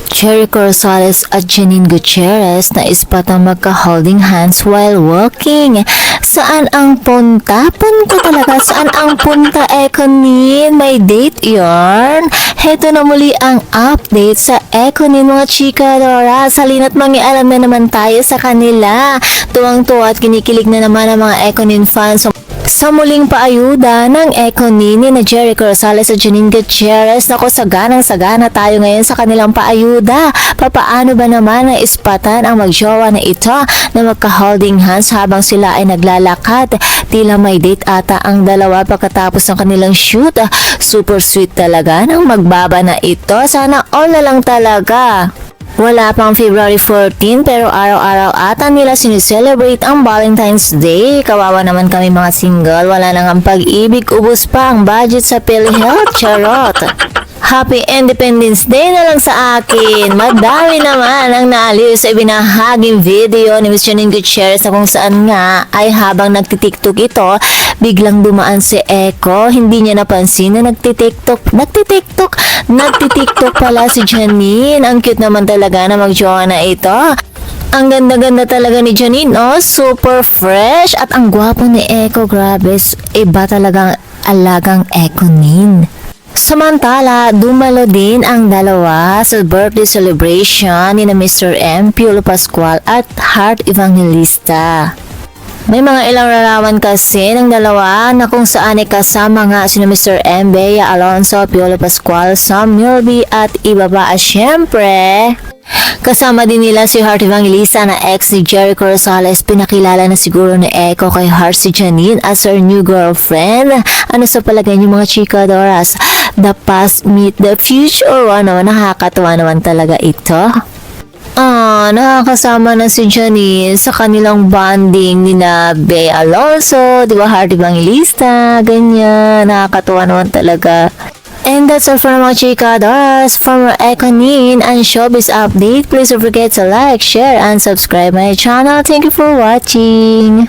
Jericho Rosales at Janine Gutierrez na ispatang magka-holding hands while walking. Saan ang punta? Punta talaga. Saan ang punta, Ekonin? May date yarn? Heto na muli ang update sa Ekonin, mga chikadora. Salina't mangialam na naman tayo sa kanila. Tuwang-tuwa at kinikilig na naman ang mga Ekonin fans sa muling paayuda ng Ekonin ni Jericho Rosales at Janine Gutierrez. Nako, saganang-sagana tayo ngayon sa kanilang paayuda. Papaano ba naman na ispatan ang magjowa na ito na magka-holding hands habang sila ay naglalakad? Tila may date ata ang dalawa pagkatapos ng kanilang shoot. Super sweet talaga ng magbaba na ito. Sana all na lang talaga. Wala pang February 14 pero araw-araw ata nila sineselebrate ang Valentine's Day. Kawawa naman kami mga single, wala nang ang pag-ibig, ubos pa ang budget sa PhilHealth, charot. Happy Independence Day na lang sa akin. Madami naman ang naaliw sa ibinahaging video ni Miss Janine Gutierrez na kung saan nga ay habang nagtitiktok ito, biglang dumaan si Eko. Hindi niya napansin na nagtitiktok pala si Janine. Ang cute naman talaga na magjowa na ito. Ang ganda-ganda talaga ni Janine, oh, super fresh. At ang gwapo ni Eko, grabe, iba talagang alagang Ekonin. Samantala, dumalo din ang dalawa sa birthday celebration ni na Mr. M. Piolo Pascual at Heart Evangelista. May mga ilang larawan kasi ng dalawa na kung saan ay kasama nga si Mr. M. Bea Alonso, Piolo Pascual, Sam Milby at iba pa. Syempre, kasama din nila si Heart Evangelista na ex ni Jericho Rosales. Pinakilala na siguro ni Eko kay Heart si Janine as her new girlfriend. Ano sa palagay niyo mga chikadoras? The past meet the future. Ano, nakakatuwa naman talaga ito. Nakakasama na si Janine sa kanilang bonding ni na Bea Alonso, di ba, Heart Evangelista, ganyan. Nakakatuwa naman talaga. And that's all for mga chikadoras. From Ekonin and Showbiz Update, please don't forget to like, share, and subscribe my channel. Thank you for watching.